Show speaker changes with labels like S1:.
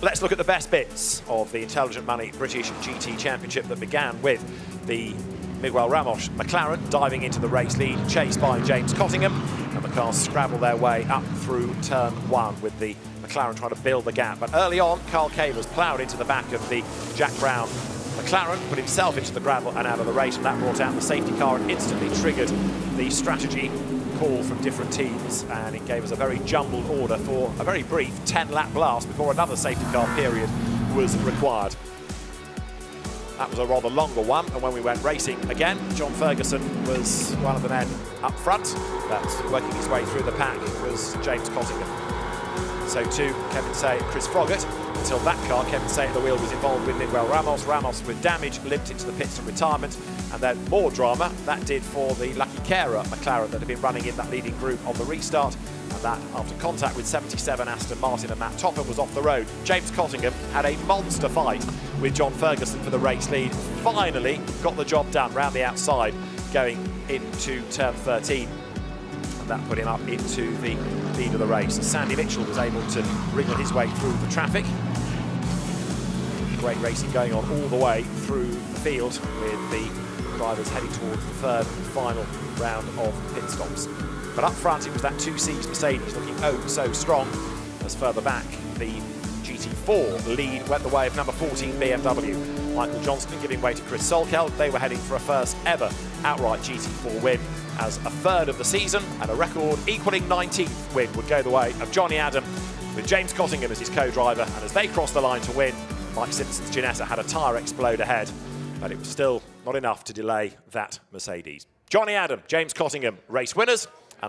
S1: let's look at the best bits of the Intelligent Money British GT Championship that began with the Miguel Ramos McLaren diving into the race lead, chased by James Cottingham, and the cars scrabble their way up through turn 1 with the McLaren trying to build the gap. But early on, Carl Cavers ploughed into the back of the Jack Brown McLaren, put himself into the gravel and out of the race, and that brought out the safety car and instantly triggered the strategy call from different teams, and it gave us a very jumbled order for a very brief 10-lap blast before another safety car period was required. That was a rather longer one, and when we went racing again, John Ferguson was one of the men up front, but working his way through the pack was James Cottingham. So too Kevin Say and Chris Froggatt. Until that car, Kevin Say at the wheel, was involved with Miguel Ramos. Ramos with damage, limped into the pits and retirement. And then more drama, that did for the Lucky Carer McLaren that had been running in that leading group on the restart. And that, after contact with 77 Aston Martin and Matt Topham, was off the road. James Cottingham had a monster fight with John Ferguson for the race lead. Finally got the job done round the outside, going into turn 13. And that put him up into the lead of the race. Sandy Mitchell was able to wriggle his way through the traffic. Great racing going on all the way through the field, with the drivers heading towards the third and final round of pit stops. But up front, it was that 2Cs Mercedes looking oh so strong, as further back the GT4 lead went the way of number 14 BMW. Michael Johnston giving way to Chris Solkeld. They were heading for a first ever outright GT4 win, as a third of the season and a record equaling 19th win would go the way of Johnny Adam, with James Cottingham as his co-driver. And as they crossed the line to win, Mike Simpson's Ginetta had a tyre explode ahead, but it was still not enough to delay that Mercedes. Johnny Adam, James Cottingham, race winners.